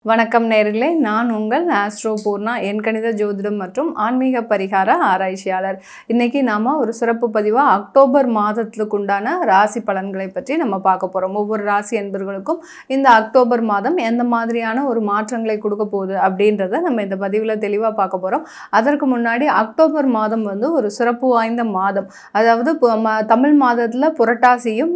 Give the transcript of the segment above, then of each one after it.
வணக்கம் நேயர்களே, நான் உங்கள் ஆஸ்ட்ரோ பூர்ணா, எண்கணித ஜோதிடம் மற்றும் ஆன்மீக பரிகார ஆராய்ச்சியாளர். இன்னைக்கு நாம ஒரு சிறப்பு பதிவாக அக்டோபர் மாதத்துக்கு உண்டான ராசி பலன்களை பற்றி நம்ம பார்க்க போகிறோம். ஒவ்வொரு ராசி என்பர்களுக்கும் இந்த அக்டோபர் மாதம் எந்த மாதிரியான ஒரு மாற்றங்களை கொடுக்க போகுது அப்படின்றத நம்ம இந்த பதிவில் தெளிவாக பார்க்க போகிறோம். அதற்கு முன்னாடி அக்டோபர் மாதம் ஒரு சிறப்பு வாய்ந்த மாதம். அதாவது தமிழ் மாதத்தில் புரட்டாசியும்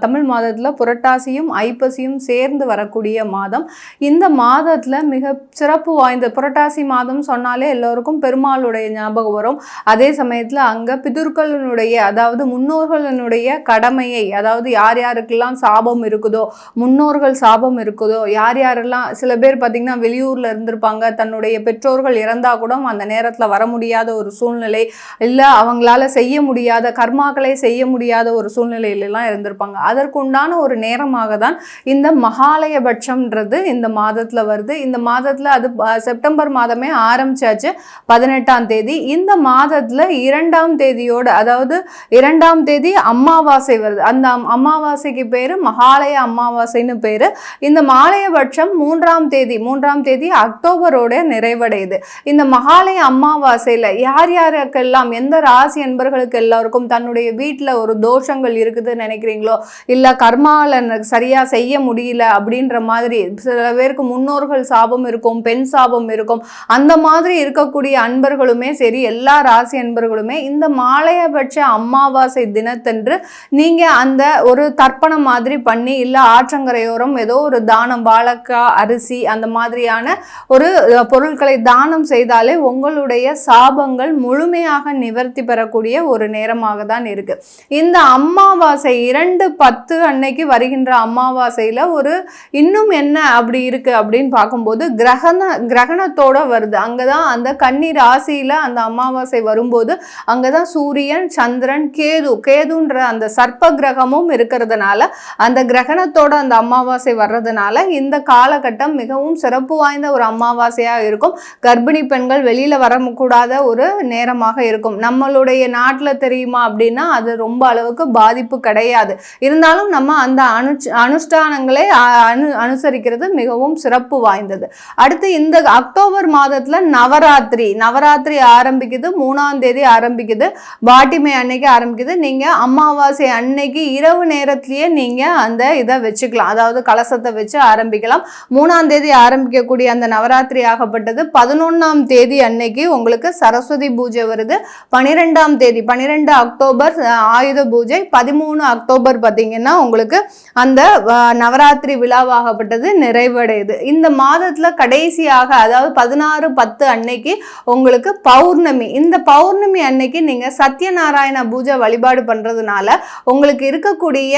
தமிழ் மாதத்தில் புரட்டாசியும் ஐப்பசியும் சேர்ந்து வரக்கூடிய மாதம். இந்த மாதத்துல மிக சிறப்பு வாய்ந்த புரட்டாசி மாதம் சொன்னாலே எல்லோருக்கும் பெருமாளுடைய ஞாபகம் வரும். அதே சமயத்துல அங்க பிதுர்களுடைய அதாவது முன்னோர்களுடைய கடமையை, அதாவது யார் யாருக்கெல்லாம் சாபம் இருக்குதோ, முன்னோர்கள் சாபம் இருக்குதோ, யார் யாரெல்லாம் சில பேர் பார்த்தீங்கன்னா வெளியூர்ல இருந்திருப்பாங்க, தன்னுடைய பெற்றோர்கள் இறந்தா கூட அந்த நேரத்துல வர முடியாத ஒரு சூழ்நிலை, இல்லை அவங்களால செய்ய முடியாத கர்மாக்களை செய்ய முடியாத ஒரு சூழ்நிலையிலாம் இருந்திருப்பாங்க. அதற்கு உண்டான ஒரு நேரமாக தான் இந்த மகாலயபட்சம்ன்றது இந்த மாதத்துல வருது. இந்த மாதத்துல அது செப்டம்பர் மாதமே ஆரம்பிச்சாச்சு, 18ஆம் தேதி. இந்த மாதத்துல 2ஆம் தேதியோட, அதாவது 2ஆம் தேதி அமாவாசை வருது. அந்த அமாவாசைக்கு பேரு மகாலய அமாவாசைன்னு பேரு. இந்த மாலயபட்சம் 3ஆம் தேதி அக்டோபரோட நிறைவடையுது. இந்த மகாலய அமாவாசையில யார் யாருக்கெல்லாம், எந்த ராசி என்பர்களுக்கு எல்லாருக்கும் தன்னுடைய வீட்டுல ஒரு தோஷங்கள் இருக்குதுன்னு நினைக்கிறீங்களோ, இல்ல கர்மால சரியா செய்ய முடியல அப்படின்ற மாதிரி, சில பேருக்கு முன்னோர்கள் சாபம் இருக்கும், பெண் சாபம் இருக்கும், அந்த மாதிரி இருக்கக்கூடிய அன்பர்களுமே சரி, எல்லா ராசி அன்பர்களுமே இந்த மாலயபட்ச அமாவாசை தினத்தன்று நீங்க அந்த ஒரு தர்ப்பணம் மாதிரி பண்ணி, இல்ல ஆற்றங்கரையோரம் ஏதோ ஒரு தானம், வாழைக்காய், அரிசி அந்த மாதிரியான ஒரு பொருட்களை தானம் செய்தாலே உங்களுடைய சாபங்கள் முழுமையாக நிவர்த்தி பெறக்கூடிய ஒரு நேரமாக தான் இருக்கு. இந்த அமாவாசை 2/10 அன்னைக்கு வருகின்ற அமாவாசையில ஒரு இன்னும் என்ன அப்படி இருக்கு அப்படின்னு பார்க்கும்போது கிரகணத்தோட வருது. அங்கதான் அந்த கன்னி ராசியில அந்த அமாவாசை வரும்போது அங்கதான் சூரியன், சந்திரன், கேதுன்ற அந்த சர்ப்ப கிரகமும் இருக்கிறதுனால, அந்த கிரகணத்தோட அந்த அமாவாசை வர்றதுனால இந்த காலகட்டம் மிகவும் சிறப்பு வாய்ந்த ஒரு அமாவாசையா இருக்கும். கர்ப்பிணி பெண்கள் வெளியில வரக்கூடாத ஒரு நேரமாக இருக்கும். நம்மளுடைய நாட்டில் தெரியுமா அப்படின்னா அது ரொம்ப அளவுக்கு பாதிப்பு கிடையாது. இருந்தாலும் நம்ம அந்த அனுஷ்டானங்களை அனுசரிக்கிறது மிகவும் சிறப்பு வாய்ந்தது. அடுத்து இந்த அக்டோபர் மாதத்துல நவராத்திரி ஆரம்பிக்குது. 3ஆம் தேதி ஆரம்பிக்குது, பாட்டிமை அன்னைக்கு ஆரம்பிக்குது. நீங்க அமாவாசை அன்னைக்கு இரவு நேரத்திலேயே நீங்க அந்த இதை வச்சுக்கலாம், அதாவது கலசத்தை வச்சு ஆரம்பிக்கலாம். 3ஆம் தேதி ஆரம்பிக்கக்கூடிய அந்த நவராத்திரி ஆகப்பட்டது 11ஆம் தேதி அன்னைக்கு உங்களுக்கு சரஸ்வதி பூஜை வருது. 12ஆம் தேதி 12 அக்டோபர் ஆயுத பூஜை. 13 அக்டோபர் பார்த்தீங்கன்னா உங்களுக்கு அந்த நவராத்திரி விழாவாகப்பட்டது நிறைவடையுது. இந்த மாதத்துல கடைசியாக, அதாவது 16/10 அன்னைக்கு உங்களுக்கு பௌர்ணமி. இந்த பௌர்ணமி அன்னைக்கு நீங்க சத்யநாராயண பூஜை வழிபாடு பண்றதுனால உங்களுக்கு இருக்கக்கூடிய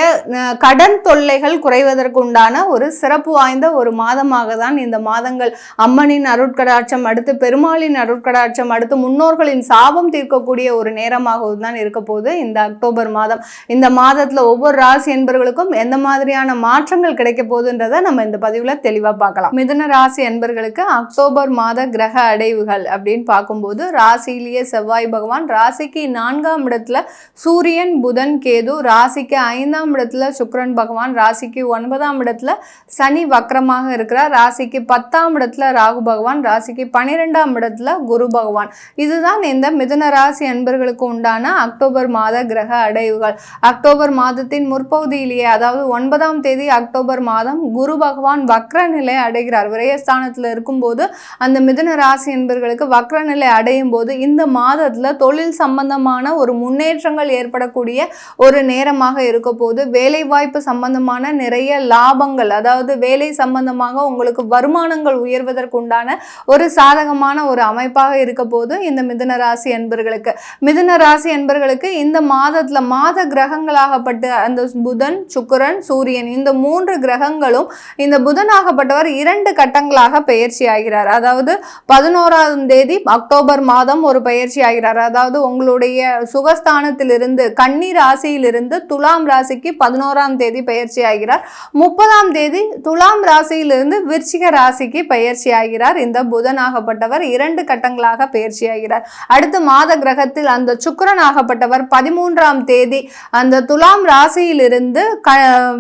கடன் தொல்லைகள் குறைவதற்கு உண்டான ஒரு சிறப்பு வாய்ந்த ஒரு மாதமாக தான் இந்த மாதங்கள். அம்மனின் அருட்கடாட்சம், அடுத்து பெருமாளின் அருட்கடாட்சம், அடுத்து முன்னோர்களின் சாபம் தீர்க்கக்கூடிய ஒரு நேரமாகவும் தான் இருக்க போகுது இந்த அக்டோபர் மாதம். இந்த மாதத்துல ஒவ்வொரு ராசி என்பர்களுக்கும் எந்த மாதிரியான மாற்றங்கள் கிடைக்க போகுதுன்றதை நம்ம இந்த பதிவுல தெளிவா பார்க்கலாம். மிதுன ராசி என்பர்களுக்கு அக்டோபர் மாத கிரக அடைவுகள் அப்படின்னு பார்க்கும்போது, ராசியிலேயே செவ்வாய் பகவான், ராசிக்கு 4ஆம் இடத்துல சூரியன், புதன், கேது, ராசிக்கு 5ஆம் இடத்துல சுக்கிரன் பகவான், ராசிக்கு 9ஆம் இடத்துல சனி வக்ரமாக இருக்கிறார், ராசிக்கு 10ஆம் இடத்துல ராகு பகவான், ராசிக்கு 12ஆம் இடத்துல குரு பகவான். இதுதான் இந்த மிதுன ராசி அன்பர்களுக்கு உண்டான அக்டோபர் மாத கிரக அடைவுகள். அக்டோபர் மாதத்தின் முற்பகுதியிலேயே, அதாவது 9ஆம் தேதி அக்டோபர் மாதம் குரு பகவான் வக்ர நிலை அடைகிறார். விரயஸ்தானத்துல இருக்கும்போது அந்த மிதுன ராசி என்பர்களுக்கு வக்ர நிலை அடையும் போது இந்த மாதத்துல தொழில் சம்பந்தமான ஒரு முன்னேற்றங்கள் ஏற்படக்கூடிய ஒரு நேரமாக இருக்க போது. வேலை வாய்ப்பு சம்பந்தமான நிறைய லாபங்கள், அதாவது வேலை சம்பந்தமாக உங்களுக்கு வருமானங்கள் உயர்வதற்கு உண்டான ஒரு சாதகமான ஒரு அமைப்பாக இருக்க போது இந்த மிதுன ராசி என்பர்களுக்கு. மிதுன ராசி என்பர்களுக்கு இந்த மாதத்துல மாத கிரகங்களாகப்பட்ட அந்த புதன், சுக்கிரன், சூரியன், இந்த 3 கிரகங்களும், இந்த புதனாகப்பட்டவர் 2 கட்டங்களாக பெயர்ச்சி ஆகிறார். அதாவது 11ஆம் தேதி அக்டோபர் மாதம் ஒரு பயிற்சி ஆகிறார். அதாவது உங்களுடைய சுகஸ்தானத்திலிருந்து கன்னி ராசியிலிருந்து துலாம் ராசிக்கு 11ஆம் தேதி பயிற்சி ஆகிறார். 30ஆம் தேதி துலாம் ராசியிலிருந்து விருச்சிக ராசிக்கு பயிற்சி ஆகிறார். இந்த புதனாகப்பட்டவர் 2 கட்டங்களாக பயிற்சி ஆகிறார். அடுத்து மாத கிரகத்தில் அந்த சுக்கிரன் ஆகப்பட்டவர் 13ஆம் தேதி அந்த துலாம் ராசியிலிருந்து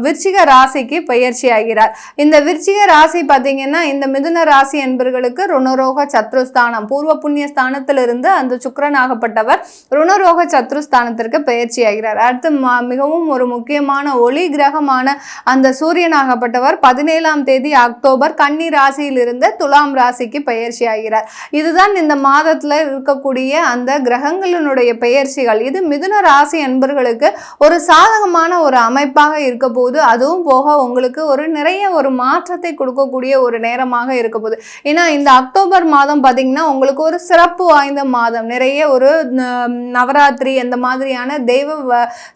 விருச்சிக ராசிக்கு பயிற்சி ஆகிறார். இந்த விருச்சிக விருச்சிக ராசி பார்த்தீங்கன்னா இந்த மிதுன ராசி என்பர்களுக்கு ருணரோக சத்ருஸ்தானம், பூர்வ புண்ணிய ஸ்தானத்திலிருந்து அந்த சுக்கிரனாகப்பட்டவர் ருணரோக சத்ருஸ்தானத்திற்கு பயிற்சி ஆகிறார். அடுத்து மிகவும் ஒரு முக்கியமான ஒளி கிரகமான அந்த சூரியனாகப்பட்டவர் 17ஆம் தேதி அக்டோபர் கன்னி ராசியிலிருந்து துலாம் ராசிக்கு பயிற்சி ஆகிறார். இதுதான் இந்த மாதத்துல இருக்கக்கூடிய அந்த கிரகங்களினுடைய பெயர்ச்சிகள். இது மிதுன ராசி என்பர்களுக்கு ஒரு சாதகமான ஒரு அமைப்பாக இருக்க போது, அதுவும் போக உங்களுக்கு ஒரு நிறைய ஒரு மாற்றத்தை கொடுக்கக்கூடிய ஒரு நேரமாக இருக்க போகுது. ஏன்னா இந்த அக்டோபர் மாதம் பார்த்தீங்கன்னா உங்களுக்கு ஒரு சிறப்பு வாய்ந்த மாதம். நிறைய ஒரு நவராத்திரி அந்த மாதிரியான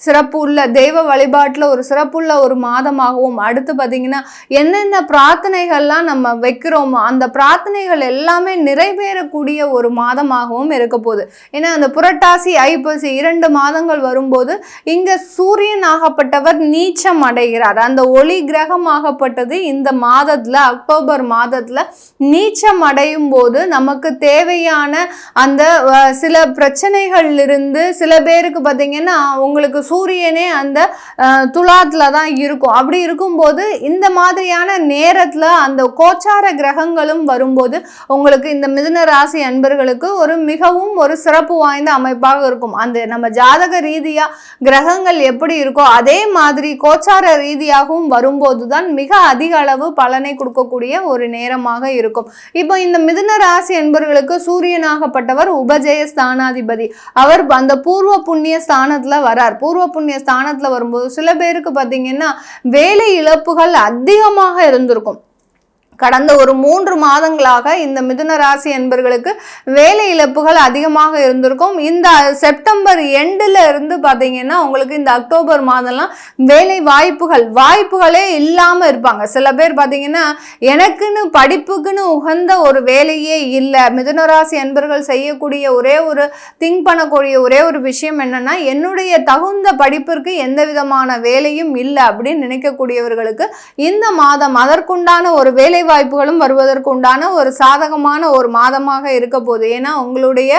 சிறப்பு உள்ள தெய்வ வழிபாட்டில் ஒரு சிறப்புள்ள ஒரு மாதமாகவும், அடுத்து பார்த்தீங்கன்னா என்னென்ன பிரார்த்தனைகள்லாம் நம்ம வைக்கிறோமோ அந்த பிரார்த்தனைகள் எல்லாமே நிறைவேறக்கூடிய ஒரு மாதமாகவும் இருக்க போகுது. ஏன்னா அந்த புரட்டாசி ஐப்பசி 2 மாதங்கள் வரும்போது இங்க சூரியன் ஆகப்பட்டவர் நீச்சம் அடைகிறார். அந்த ஒளி கிரகமாகப்பட்டது இந்த மாதத்துல அக்டோபர் மாதத்துல நீச்சம் அடையும் போது நமக்கு தேவையான அந்த சில பிரச்சனைகள் இருந்து சில பேருக்கு பார்த்தீங்கன்னா உங்களுக்கு சூரியனே அந்த துலாத்துல தான் இருக்கும். அப்படி இருக்கும்போது இந்த மாதிரியான நேரத்துல அந்த கோச்சார கிரகங்களும் வரும்போது உங்களுக்கு இந்த மிதுன ராசி அன்பர்களுக்கு ஒரு மிகவும் ஒரு சிறப்பு வாய்ந்த அமைப்பாக இருக்கும். அந்த நம்ம ஜாதக ரீதியா கிரகங்கள் எப்படி இருக்கோ அதே மாதிரி கோச்சார ரீதியாகவும் வரும்போதுதான் மிக அதிக அளவு பலனை கொடுக்கக்கூடிய ஒரு நேரமாக இருக்கும். இப்போ இந்த மிதுன ராசி என்பவர்களுக்கு சூரியனாகப்பட்டவர் உபஜய ஸ்தானாதிபதி. அவர் அந்த பூர்வ புண்ணிய ஸ்தானத்துல வரார். பூர்வ புண்ணிய ஸ்தானத்துல வரும்போது சில பேருக்கு பார்த்தீங்கன்னா வேலை இழப்புகள் அதிகமாக இருந்திருக்கும். கடந்த ஒரு 3 மாதங்களாக இந்த மிதுன ராசி என்பர்களுக்கு வேலை இழப்புகள் அதிகமாக இருந்திருக்கும். இந்த செப்டம்பர் எண்டில் இருந்து பார்த்தீங்கன்னா உங்களுக்கு இந்த அக்டோபர் மாதம்லாம் வேலை வாய்ப்புகளே இல்லாமல் இருப்பாங்க. சில பேர் பார்த்தீங்கன்னா எனக்குன்னு படிப்புக்குன்னு உகந்த ஒரு வேலையே இல்லை. மிதுன ராசி என்பர்கள் செய்யக்கூடிய திங்க் பண்ணக்கூடிய ஒரே ஒரு விஷயம் என்னன்னா, என்னுடைய தகுந்த படிப்பிற்கு எந்த விதமான வேலையும் இல்லை அப்படின்னு நினைக்கக்கூடியவர்களுக்கு இந்த மாதம் அதற்குண்டான ஒரு வேலை வாய்ப்புகளும் வருவதற்கு உண்டான ஒரு சாதகமான ஒரு மாதமாக இருக்க போகுது. ஏன்னா உங்களுடைய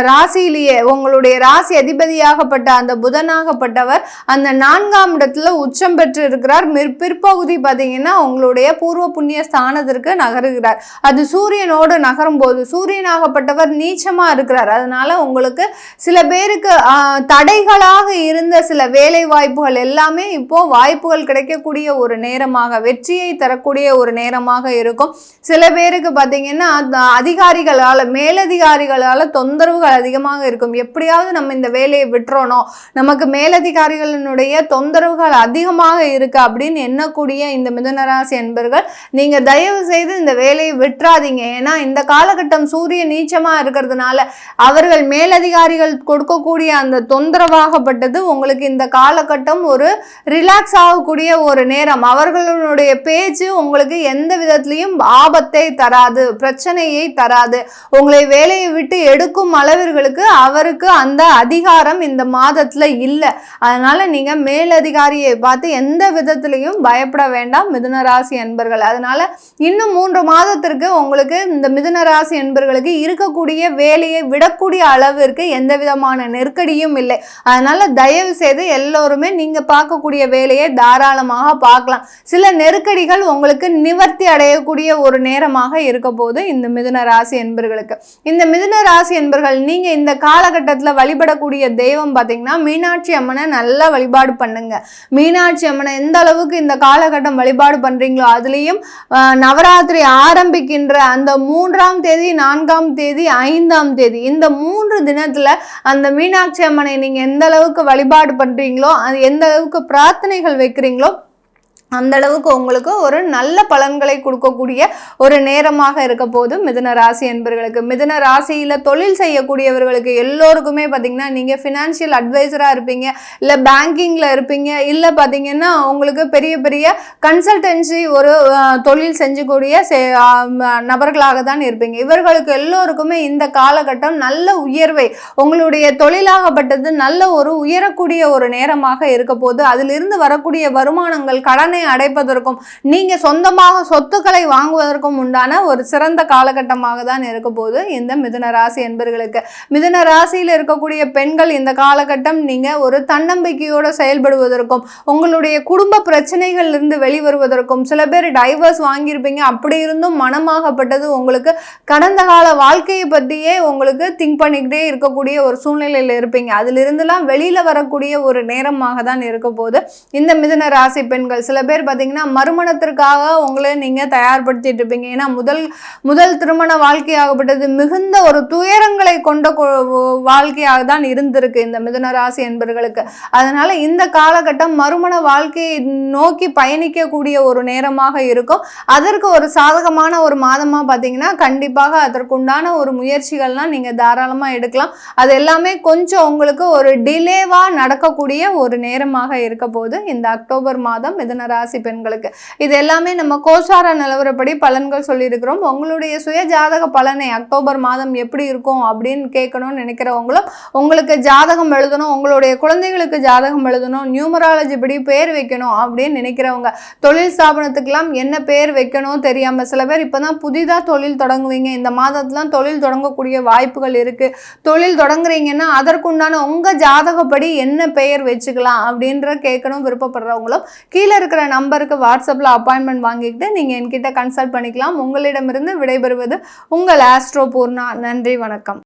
ராசியிலேயே உங்களுடைய ராசி அதிபதியாகப்பட்ட அந்த புதனாகப்பட்டவர் அந்த 4ஆம் இடத்துல உச்சம் பெற்று இருக்கிறார். பிற்பகுதி பார்த்தீங்கன்னா உங்களுடைய பூர்வ புண்ணிய ஸ்தானத்திற்கு நகருகிறார். அது சூரியனோடு நகரும் போது சூரியனாகப்பட்டவர் நீச்சமா இருக்கிறார். அதனால உங்களுக்கு சில பேருக்கு தடைகளாக இருந்த சில வேலை வாய்ப்புகள் எல்லாமே இப்போ வாய்ப்புகள் கிடைக்கக்கூடிய ஒரு நேரமாக, வெற்றியை தரக்கூடிய ஒரு நேரமாக இருக்கும். சில பேருக்கு பார்த்தீங்கன்னா மேலதிகாரிகளால் தொந்தரவுகள் அதிகமாக இருக்கும். எப்படியாவது நம்ம இந்த வேலையை விட்டுறணும், நமக்கு மேலதிகாரிகளினுடைய தொந்தரவுகள் அதிகமாக இருக்கு அப்படின்னு எண்ணக்கூடிய இந்த மிதுனராசி என்பர்கள் நீங்க தயவு செய்து இந்த வேலையை விட்டுறாதீங்க. ஏன்னா இந்த காலகட்டம் சூரிய நீச்சமா இருக்கிறதுனால அவர்கள் மேலதிகாரிகள் கொடுக்கக்கூடிய அந்த தொந்தரவாகப்பட்டது உங்களுக்கு இந்த காலகட்டம் ஒரு ரிலாக்ஸ் ஆகக்கூடிய ஒரு நேரம். அவர்களுடைய பேச்சு உங்களுக்கு எந்த விதத்திலையும் ஆபத்தை தராது, பிரச்சனையை தராது. உங்களை வேலையை விட்டு எடுக்கும் அளவிற்கு அவருக்கு அந்த அதிகாரம் இந்த மாதத்துல இல்லை. அதனால நீங்க மேலதிகாரியை பார்த்து எந்த விதத்திலையும் பயப்பட வேண்டாம் மிதுன ராசி என்பர்கள். அதனால இன்னும் 3 மாதத்திற்கு உங்களுக்கு இந்த மிதுன ராசி என்பர்களுக்கு இருக்கக்கூடிய வேலையை விடக்கூடிய அளவிற்கு எந்த விதமான நெருக்கடியும் இல்லை. அதனால தயவு செய்து எல்லோருமே நீங்க பார்க்கக்கூடிய வேலையை தாராளமாக பார்க்கலாம். சில நெருக்கடிகள் உங்களுக்கு நிவர்த்தி அடையக்கூடிய ஒரு நேரமாக இருக்க போது இந்த மிதுன ராசி என்பர்களுக்கு. இந்த மிதுன ராசி என்பர்கள் நீங்க இந்த காலகட்டத்தில் வழிபடக்கூடிய தெய்வம் பார்த்தீங்கன்னா மீனாட்சி அம்மனை நல்லா வழிபாடு பண்ணுங்க. மீனாட்சி அம்மனை எந்த அளவுக்கு இந்த காலகட்டம் வழிபாடு பண்றீங்களோ அதுலேயும் நவராத்திரி ஆரம்பிக்கின்ற அந்த 3ஆம் தேதி 4ஆம் தேதி 5ஆம் தேதி இந்த 3 தினத்துல அந்த மீனாட்சி அம்மனை நீங்க எந்த அளவுக்கு வழிபாடு பண்றீங்களோ, அது எந்த அளவுக்கு பிரார்த்தனைகள் வைக்கிறீங்களோ அந்த அளவுக்கு உங்களுக்கு ஒரு நல்ல பலன்களை கொடுக்கக்கூடிய ஒரு நேரமாக இருக்க போது மிதுன ராசி என்பர்களுக்கு. மிதுன ராசியில தொழில் செய்யக்கூடியவர்களுக்கு எல்லோருக்குமே பார்த்தீங்கன்னா நீங்க ஃபினான்ஷியல் அட்வைசரா இருப்பீங்க, இல்லை பேங்கிங்ல இருப்பீங்க, இல்லை பார்த்தீங்கன்னா உங்களுக்கு பெரிய பெரிய கன்சல்டன்சி ஒரு தொழில் செஞ்சக்கூடிய நபர்களாக தான் இருப்பீங்க. இவர்களுக்கு எல்லோருக்குமே இந்த காலகட்டம் நல்ல உயர்வை, உங்களுடைய தொழிலாகப்பட்டது நல்ல ஒரு உயரக்கூடிய ஒரு நேரமாக இருக்க போது அதிலிருந்து வரக்கூடிய வருமானங்கள் கடனை அடைப்பதற்கும் நீங்க சொந்தமாக சொத்துக்களை வாங்குவதற்கும் உண்டான ஒரு சிறந்த காலகட்டமாக தான் இருக்க போது இந்த மிதுன ராசி என்பர்களுக்கு. மிதுன ராசியில் இருக்கக்கூடிய பெண்கள் இந்த காலகட்டம் நீங்க ஒரு தன்னம்பிக்கையோட செயல்படுவதற்கும் உங்களுடைய குடும்ப பிரச்சனைகள் இருந்து வெளிவருவதற்கும், சில பேர் டைவர்ஸ் வாங்கியிருப்பீங்க, அப்படி இருந்தும் மனமாகப்பட்டது உங்களுக்கு கடந்த கால வாழ்க்கையை பற்றியே உங்களுக்கு திங்க் பண்ணிக்கிட்டே இருக்கக்கூடிய ஒரு சூழ்நிலையில் இருப்பீங்க. அதிலிருந்துலாம் வெளியில வரக்கூடிய ஒரு நேரமாக தான் இருக்க போது இந்த மிதுன ராசி பெண்கள். சில பேர் பார்த்தீங்கன்னா மறுமணத்திற்காக உங்களை நீங்க தயார்படுத்திட்டு இருப்பீங்க. ஏன்னா முதல் திருமண வாழ்க்கையாகப்பட்டது மிகுந்த ஒரு துயரங்களை கொண்ட வாழ்க்கையாக தான் இருந்திருக்கு இந்த மிதுன ராசி என்பவர்களுக்கு. அதனால இந்த காலகட்டம் மறுமண வாழ்க்கையை நோக்கி பயணிக்கக்கூடிய ஒரு நேரமாக இருக்கும். அதற்கு ஒரு சாதகமான ஒரு மாதமா பார்த்தீங்கன்னா கண்டிப்பாக அதற்குண்டான ஒரு முயற்சிகள்லாம் நீங்க தாராளமா எடுக்கலாம். அது எல்லாமே கொஞ்சம் உங்களுக்கு ஒரு டிலேவா நடக்கக்கூடிய ஒரு நேரமாக இருக்க போது இந்த அக்டோபர் மாதம் மிதுன ராசி பெண்களுக்கு. இது எல்லாமே நம்ம கோச்சார நிலவரப்படி பலன்கள் சொல்லியிருக்கிறோம். உங்களுடைய சுய ஜாதக பலனை அக்டோபர் மாதம் எப்படி இருக்கும் அப்படின்னு கேட்கணும்னு நினைக்கிறவங்களும், உங்களுக்கு ஜாதகம் எழுதணும், உங்களுடைய குழந்தைகளுக்கு ஜாதகம் எழுதணும், நியூமராலஜி படி பேர் வைக்கணும் அப்படின்னு நினைக்கிறவங்க, தொழில் ஸ்தாபனத்துக்கெல்லாம் என்ன பேர் வைக்கணும் தெரியாம சில பேர் இப்பதான் புதிதா தொழில் தொடங்குவீங்க, இந்த மாதத்துலாம் தொழில் தொடங்கக்கூடிய வாய்ப்புகள் இருக்கு. தொழில் தொடங்குறீங்கன்னா அதற்குண்டான உங்க ஜாதகப்படி என்ன பெயர் வச்சுக்கலாம் அப்படின்ற கேட்கணும் விருப்பப்படுறவங்களும் கீழே இருக்கிற நம்பருக்கு வாட்ஸ்அப்ல அப்பாயின்மெண்ட் வாங்கிக்கிட்டு நீங்க என்கிட்ட கன்சல்ட் பண்ணிக்கலாம். உங்களிடமிருந்து விடைபெறுவது உங்கள் ஆஸ்ட்ரோ பூர்ணா. நன்றி, வணக்கம்.